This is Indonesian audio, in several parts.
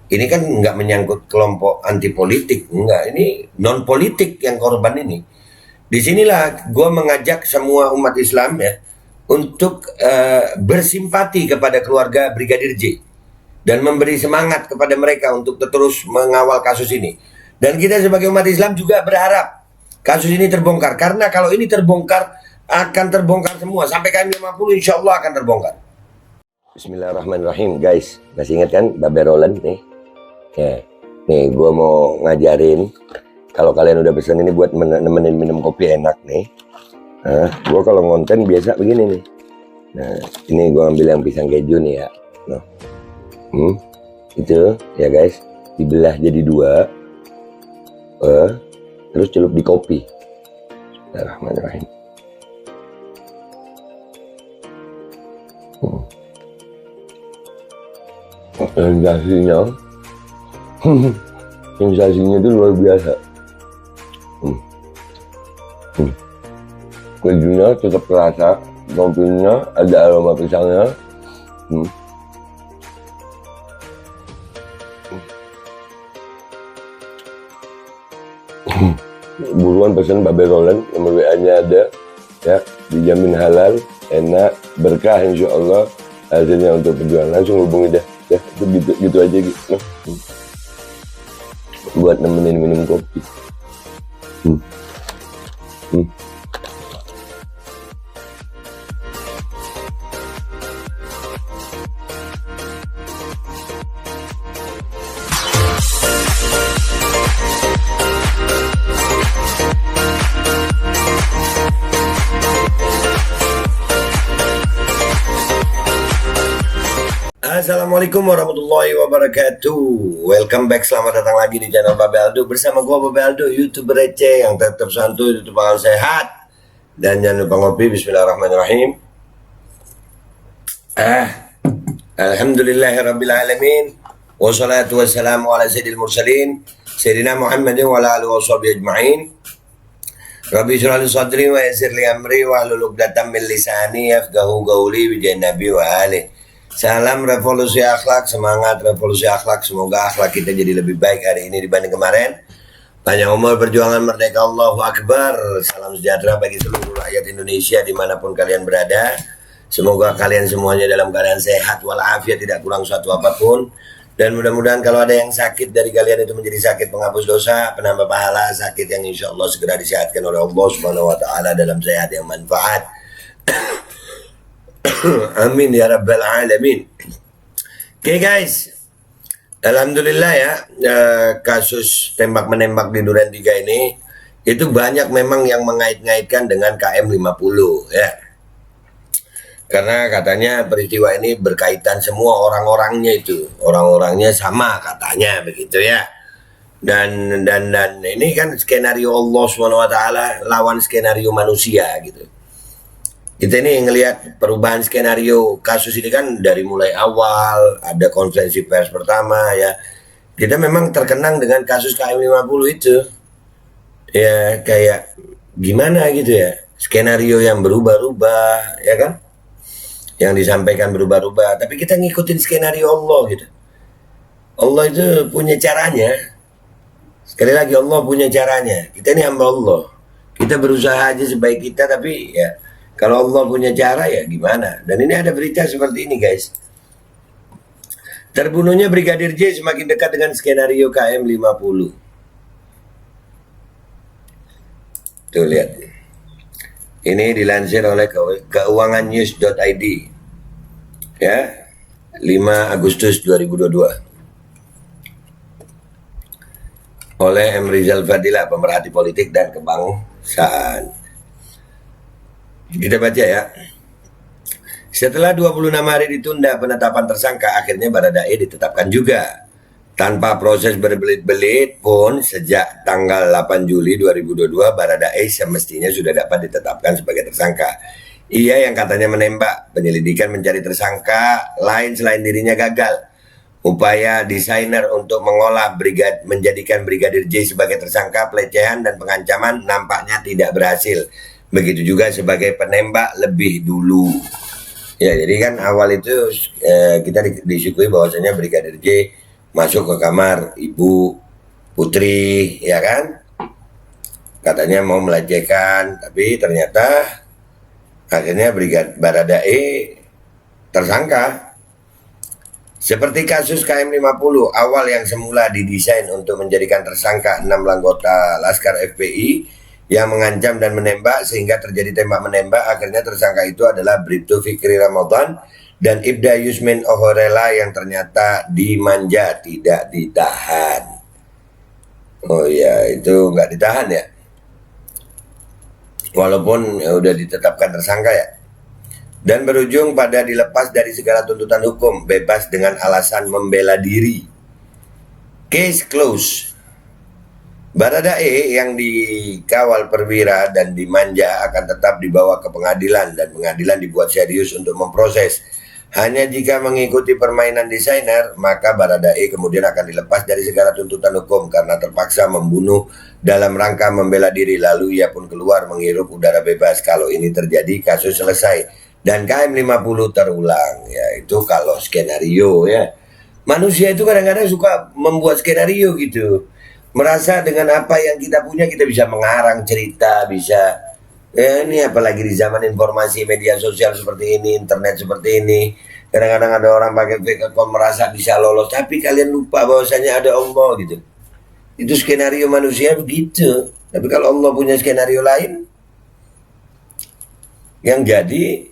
Ini kan nggak menyangkut kelompok anti politik, enggak. Ini non politik yang korban ini. Disinilah gue mengajak semua umat Islam ya untuk bersimpati kepada keluarga Brigadir J dan memberi semangat kepada mereka untuk terus mengawal kasus ini. Dan kita sebagai umat Islam juga berharap kasus ini terbongkar, karena kalau ini terbongkar akan terbongkar semua sampai KM50, insya Allah akan terbongkar. Bismillahirrahmanirrahim, guys. Masih ingat kan Babe Roland nih? Ya, nih gue mau ngajarin. Kalau kalian udah pesan ini buat nemenin minum kopi enak nih. Nah, gue kalau ngonten biasa begini nih. Nah, ini gue ambil yang pisang keju nih ya. Nah, itu ya guys, dibelah jadi dua. Terus celup di kopi. Bismillahirrahmanirrahim. Sensasinya itu luar biasa. Kejunya tetap terasa, kopinya ada aroma pisangnya. Buruan pesan Babe Roland, nomor WA-nya ada ya, dijamin halal, enak, berkah insya Allah hasilnya untuk perjuangan. Langsung hubungi dah ya, itu gitu aja gitu. Buat nemenin minum kopi. Assalamualaikum warahmatullahi wabarakatuh. Welcome back, selamat datang lagi di channel Babe Aldo. Bersama gua Babe Aldo, YouTuber receh yang tetap santuy, tetap bakal sehat. Dan jangan lupa ngopi. Bismillahirrahmanirrahim. Alhamdulillahirrabbilalamin. Wassalatu wassalamu ala sayyidil mursalin Sayyidina Muhammadin wa ala alihi wa sahbihi ajma'in. Rabbi shrah li sadri wa yassir li amri wa hlul 'uqdatam min lisani yafqahu qawli bi jannabi wa alihi. Salam revolusi akhlak, semangat revolusi akhlak. Semoga akhlak kita jadi lebih baik hari ini dibanding kemarin. Panjang umur, perjuangan merdeka, Allahu Akbar. Salam sejahtera bagi seluruh rakyat Indonesia dimanapun kalian berada. Semoga kalian semuanya dalam keadaan sehat walafiat, tidak kurang suatu apapun. Dan mudah-mudahan kalau ada yang sakit dari kalian itu menjadi sakit penghapus dosa, penambah pahala, sakit yang insya Allah segera disehatkan oleh Allah Subhanahu Wa Taala dalam sehat yang manfaat. Amin ya rabbal alamin. Oke guys, alhamdulillah ya, kasus tembak menembak di Duren 3 ini itu banyak memang yang mengait-ngaitkan dengan KM50 ya. Karena katanya peristiwa ini berkaitan semua orang-orangnya, itu orang-orangnya sama katanya begitu ya. Dan ini kan skenario Allah SWT lawan skenario manusia gitu. Kita ini ngelihat perubahan skenario kasus ini kan dari mulai awal ada konferensi pers pertama ya. Kita memang terkenang dengan kasus KM50 itu. Ya kayak gimana gitu ya. Skenario yang berubah-ubah ya kan. Yang disampaikan berubah-ubah, tapi kita ngikutin skenario Allah gitu. Allah itu punya caranya. Sekali lagi Allah punya caranya. Kita ini hamba Allah. Kita berusaha aja sebaik kita, tapi ya kalau Allah punya cara ya gimana? Dan ini ada berita seperti ini guys. Terbunuhnya Brigadir J semakin dekat dengan skenario KM50. Tuh lihat. Ini dilansir oleh keuangannews.id. Ya. 5 Agustus 2022. Oleh M. Rizal Fadilah, pemerhati politik dan kebangsaan. Kita baca ya. Setelah 26 hari ditunda penetapan tersangka, akhirnya Baradae ditetapkan juga. Tanpa proses berbelit-belit pun, sejak tanggal 8 Juli 2022, Baradae semestinya sudah dapat ditetapkan sebagai tersangka. Ia yang katanya menembak, penyelidikan mencari tersangka lain selain dirinya gagal. Upaya desainer untuk menjadikan Brigadir J sebagai tersangka pelecehan dan pengancaman nampaknya tidak berhasil. Begitu juga sebagai penembak lebih dulu. Ya, jadi kan awal itu kita disuguhi bahwasanya Brigadir J masuk ke kamar ibu Putri, ya kan? Katanya mau melecehkan, tapi ternyata akhirnya Baradae tersangka. Seperti kasus KM50 awal yang semula didesain untuk menjadikan tersangka 6 anggota Laskar FPI yang mengancam dan menembak sehingga terjadi tembak menembak, akhirnya tersangka itu adalah Bribtu Fikri Ramadan dan Ibda Yusmin Ohorela yang ternyata dimanja, tidak ditahan. Oh ya, itu nggak ditahan ya, walaupun ya udah ditetapkan tersangka ya, dan berujung pada dilepas dari segala tuntutan hukum, bebas dengan alasan membela diri. Case close. Baradae yang dikawal perwira dan dimanja akan tetap dibawa ke pengadilan dan pengadilan dibuat serius untuk memproses. Hanya jika mengikuti permainan desainer, maka Baradae kemudian akan dilepas dari segala tuntutan hukum karena terpaksa membunuh dalam rangka membela diri, lalu ia pun keluar menghirup udara bebas. Kalau ini terjadi, kasus selesai dan KM50 terulang. Ya, itu kalau skenario ya. Manusia itu kadang-kadang suka membuat skenario gitu. Merasa dengan apa yang kita punya kita bisa mengarang cerita, bisa ini apalagi di zaman informasi media sosial seperti ini, internet seperti ini. Kadang-kadang ada orang pakai fake account merasa bisa lolos, tapi kalian lupa bahwasanya ada Allah gitu. Itu skenario manusia begitu. Tapi kalau Allah punya skenario lain, yang jadi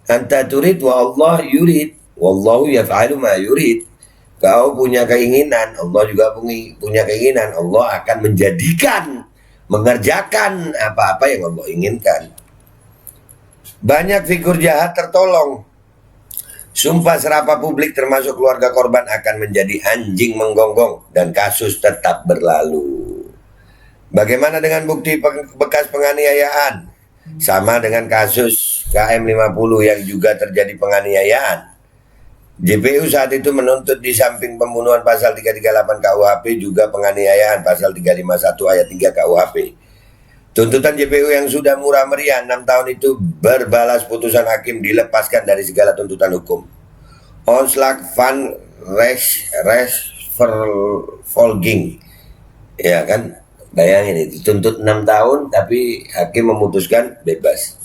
anta turid wa Allah yurid, wallahu yaf'alu ma yurid. Kau punya keinginan, Allah juga punya keinginan. Allah akan menjadikan, mengerjakan apa-apa yang Allah inginkan. Banyak figur jahat tertolong. Sumpah serapah publik termasuk keluarga korban akan menjadi anjing menggonggong dan kasus tetap berlalu. Bagaimana dengan bukti bekas penganiayaan? Sama dengan kasus KM50 yang juga terjadi penganiayaan. JPU saat itu menuntut di samping pembunuhan pasal 338 KUHP juga penganiayaan pasal 351 ayat 3 KUHP. Tuntutan JPU yang sudah murah meriah 6 tahun itu berbalas putusan hakim dilepaskan dari segala tuntutan hukum. Onslag van Resvervolging. Ya kan? Bayangin itu, tuntut 6 tahun tapi hakim memutuskan bebas.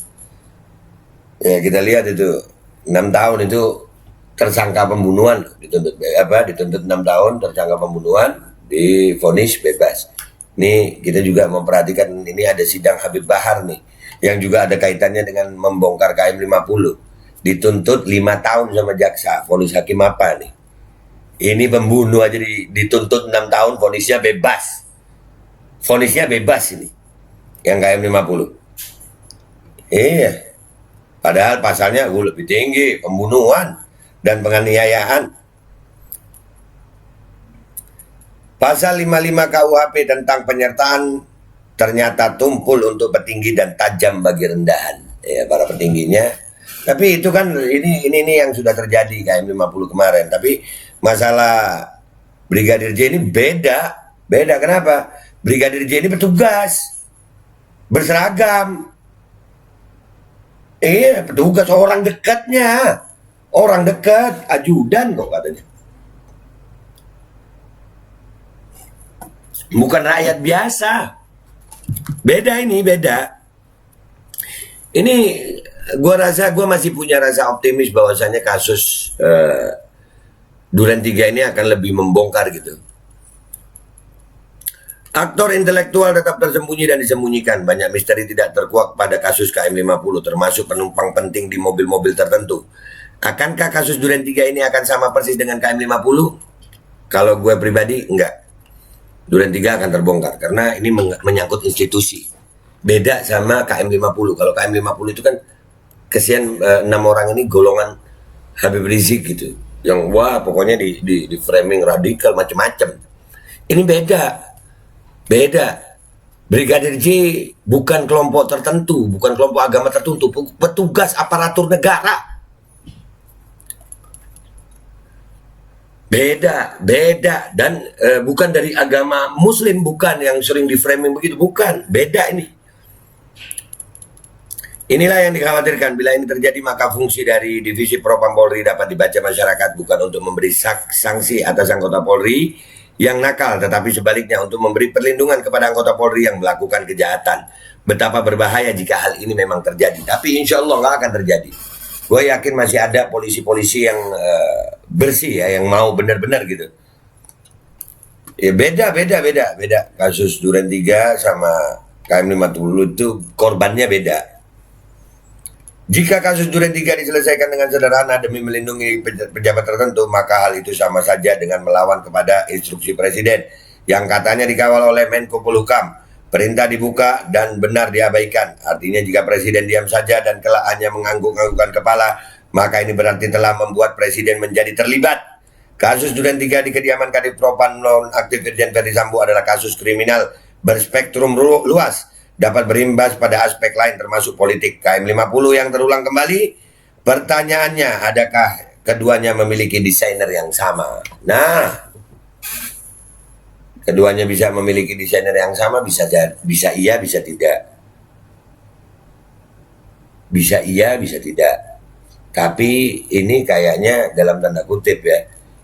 Ya kita lihat itu 6 tahun itu tersangka pembunuhan, dituntut 6 tahun tersangka pembunuhan, divonis bebas. Ini kita juga memperhatikan, ini ada sidang Habib Bahar nih yang juga ada kaitannya dengan membongkar KM50. Dituntut 5 tahun sama jaksa, vonis hakim apa nih? Ini pembunuh aja dituntut 6 tahun, vonisnya bebas. Vonisnya bebas ini yang KM50. Iya. Padahal pasalnya lebih tinggi, pembunuhan dan penganiayaan. Pasal 55 KUHP tentang penyertaan ternyata tumpul untuk petinggi dan tajam bagi rendahan. Ya, para petingginya. Tapi itu kan ini yang sudah terjadi KM50 kemarin. Tapi masalah Brigadir J ini beda. Beda kenapa? Brigadir J ini petugas berseragam. Iya, petugas, orang dekatnya. Orang dekat, ajudan kok katanya. Bukan rakyat biasa. Beda ini, beda. Ini gue masih punya rasa optimis bahwasanya kasus Duren 3 ini akan lebih membongkar gitu. Aktor intelektual tetap tersembunyi dan disembunyikan. Banyak misteri tidak terkuak pada kasus KM50, termasuk penumpang penting di mobil-mobil tertentu. Akankah kasus Duren 3 ini akan sama persis dengan KM50? Kalau gue pribadi, enggak. Duren 3 akan terbongkar karena ini menyangkut institusi. Beda sama KM50. Kalau KM50 itu kan kesian 6 orang ini golongan Habib Rizik gitu. Yang wah pokoknya di framing radikal macam-macam. Ini beda. Brigadir J bukan kelompok tertentu, bukan kelompok agama tertentu, petugas aparatur negara. Beda dan bukan dari agama Muslim, bukan yang sering di framing begitu, bukan, beda ini. Inilah yang dikhawatirkan. Bila ini terjadi, maka fungsi dari Divisi Propam Polri dapat dibaca masyarakat bukan untuk memberi sanksi atas anggota Polri yang nakal, tetapi sebaliknya untuk memberi perlindungan kepada anggota Polri yang melakukan kejahatan. Betapa berbahaya jika hal ini memang terjadi. Tapi insya Allah nggak akan terjadi. Gue yakin masih ada polisi-polisi yang bersih ya, yang mau benar-benar gitu. Ya beda kasus Duren 3 sama KM50 itu korbannya beda. Jika kasus Duren 3 diselesaikan dengan sederhana demi melindungi pejabat tertentu, maka hal itu sama saja dengan melawan kepada instruksi Presiden yang katanya dikawal oleh Menko Polhukam. Perintah dibuka dan benar diabaikan. Artinya jika Presiden diam saja dan kelak hanya mengangguk-anggukkan kepala, maka ini berarti telah membuat Presiden menjadi terlibat. Kasus Duren 3 di kediaman Kadif Propam nonaktif Irjen Verdi Sambo adalah kasus kriminal berspektrum luas, dapat berimbas pada aspek lain termasuk politik. KM50 yang terulang kembali, pertanyaannya, adakah keduanya memiliki desainer yang sama? Nah, keduanya bisa memiliki desainer yang sama, bisa iya, bisa tidak. Bisa iya, bisa tidak. Tapi ini kayaknya dalam tanda kutip ya,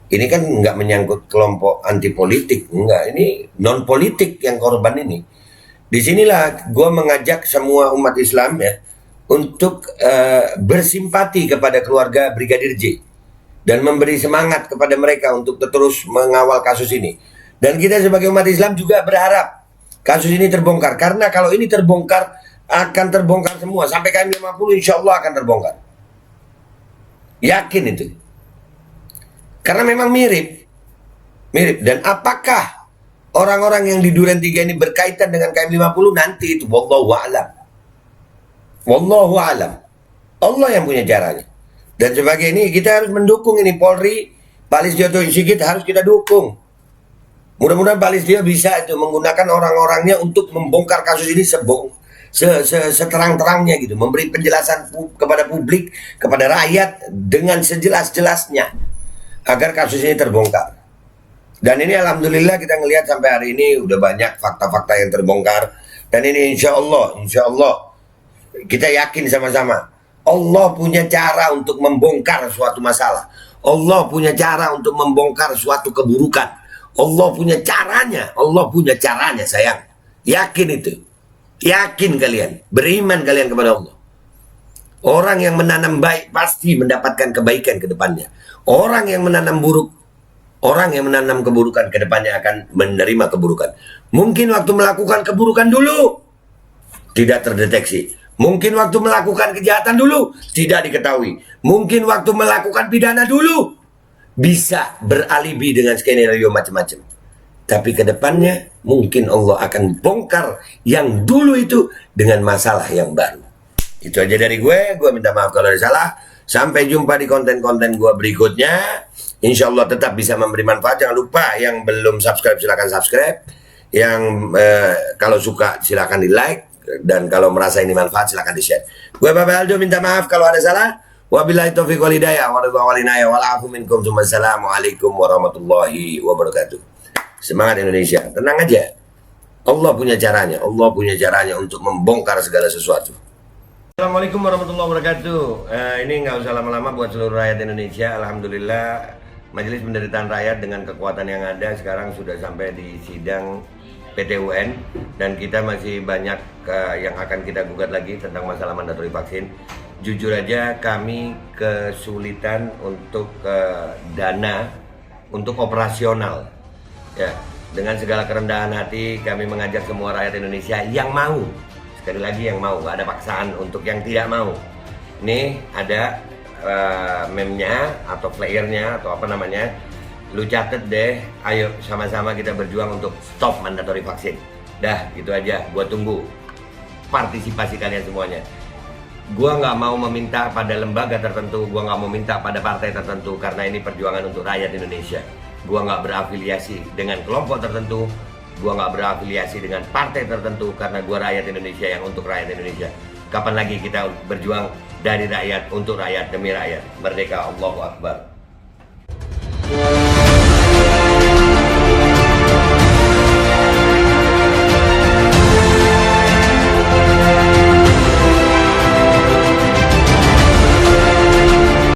ini kan nggak menyangkut kelompok anti politik, enggak. Ini non politik yang korban ini. Disinilah gue mengajak semua umat Islam ya untuk bersimpati kepada keluarga Brigadir J dan memberi semangat kepada mereka untuk terus mengawal kasus ini. Dan kita sebagai umat Islam juga berharap kasus ini terbongkar, karena kalau ini terbongkar akan terbongkar semua sampai KM50, insya Allah akan terbongkar. Yakin itu. Karena memang mirip. Dan apakah orang-orang yang di Duren 3 ini berkaitan dengan KM50 nanti itu wallahu a'lam. Wallahu a'lam. Allah yang punya caranya. Dan sebagai ini kita harus mendukung ini Polri, Pak Listio Sigit harus kita dukung. Mudah-mudahan Pak Listio bisa itu menggunakan orang-orangnya untuk membongkar kasus ini seterang-terangnya gitu, memberi penjelasan kepada publik, kepada rakyat dengan sejelas-jelasnya agar kasus ini terbongkar. Dan ini alhamdulillah kita ngelihat sampai hari ini udah banyak fakta-fakta yang terbongkar. Dan ini insya Allah kita yakin sama-sama Allah punya cara untuk membongkar suatu masalah. Allah punya cara untuk membongkar suatu keburukan. Allah punya caranya sayang. Yakin itu. Yakin kalian, beriman kalian kepada Allah. Orang yang menanam baik pasti mendapatkan kebaikan ke depannya. Orang yang menanam buruk, orang yang menanam keburukan ke depannya akan menerima keburukan. Mungkin waktu melakukan keburukan dulu tidak terdeteksi. Mungkin waktu melakukan kejahatan dulu tidak diketahui. Mungkin waktu melakukan pidana dulu bisa beralibi dengan skenario macam-macam. Tapi ke depannya mungkin Allah akan bongkar yang dulu itu dengan masalah yang baru. Itu aja dari gue minta maaf kalau ada salah. Sampai jumpa di konten-konten gue berikutnya. Insya Allah tetap bisa memberi manfaat. Jangan lupa yang belum subscribe silahkan subscribe. Yang kalau suka silahkan di like. Dan kalau merasa ini manfaat silahkan di share. Gue Bapak Aldo minta maaf kalau ada salah. Wabillahi taufiq wal hidayah. Wassalamualaikum warahmatullahi wabarakatuh. Semangat Indonesia. Tenang aja. Allah punya caranya. Allah punya caranya untuk membongkar segala sesuatu. Assalamualaikum warahmatullahi wabarakatuh. Ini nggak usah lama-lama buat seluruh rakyat Indonesia. Alhamdulillah Majelis Penderitaan Rakyat dengan kekuatan yang ada sekarang sudah sampai di sidang PT UN. Dan kita masih banyak yang akan kita gugat lagi tentang masalah mandatori vaksin. Jujur aja kami kesulitan untuk dana untuk operasional. Ya, dengan segala kerendahan hati kami mengajak semua rakyat Indonesia yang mau. Sekali lagi yang mau, gak ada paksaan untuk yang tidak mau. Nih ada meme-nya atau flyernya atau apa namanya. Lu catet deh, ayo sama-sama kita berjuang untuk stop mandatori vaksin. Dah, gitu aja, gua tunggu partisipasi kalian semuanya. Gua nggak mau meminta pada lembaga tertentu, gua nggak mau minta pada partai tertentu, karena ini perjuangan untuk rakyat Indonesia. Gua nggak berafiliasi dengan kelompok tertentu, gua nggak berafiliasi dengan partai tertentu, karena gua rakyat Indonesia yang untuk rakyat Indonesia. Kapan lagi kita berjuang dari rakyat untuk rakyat demi rakyat? Merdeka, Allahu Akbar.